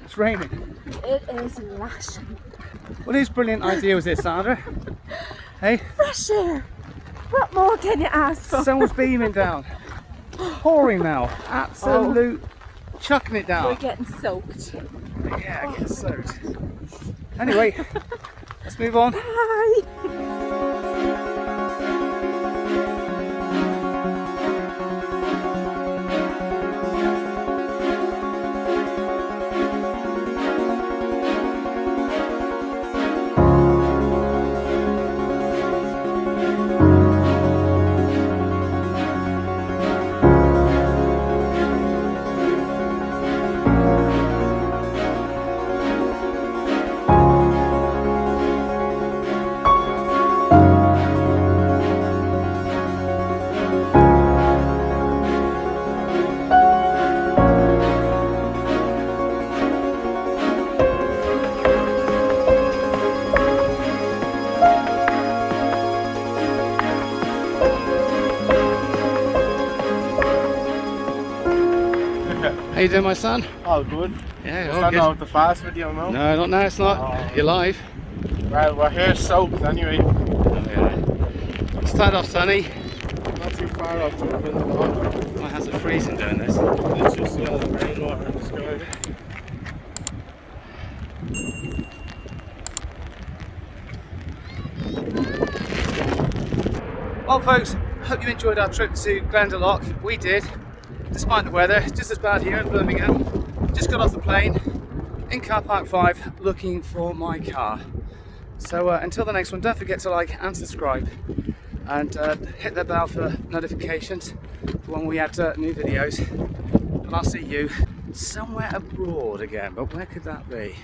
It's raining. It is lashing. What whose brilliant idea was this, Sandra? Hey? Fresh air. What more can you ask for? Someone's beaming down. Pouring now. Absolute chucking it down. We're getting soaked. Yeah, get soaked. Anyway, let's move on. Bye. How you doing, my son? Oh, good. Yeah, Is all that good. not the fast video now? No, not now, it's not. Oh. You're live. Right, we're here soaked anyway. Oh, yeah. Start off sunny. Not too far off to Glendalough. My hands are freezing doing this. It's just rainwater in the sky. Well, folks, hope you enjoyed our trip to Glendalough. We did, despite the weather. It's just as bad here in Birmingham. Just got off the plane in car park 5 looking for my car. So until the next one, don't forget to like and subscribe and hit the bell for notifications for when we add new videos. And I'll see you somewhere abroad again, but where could that be?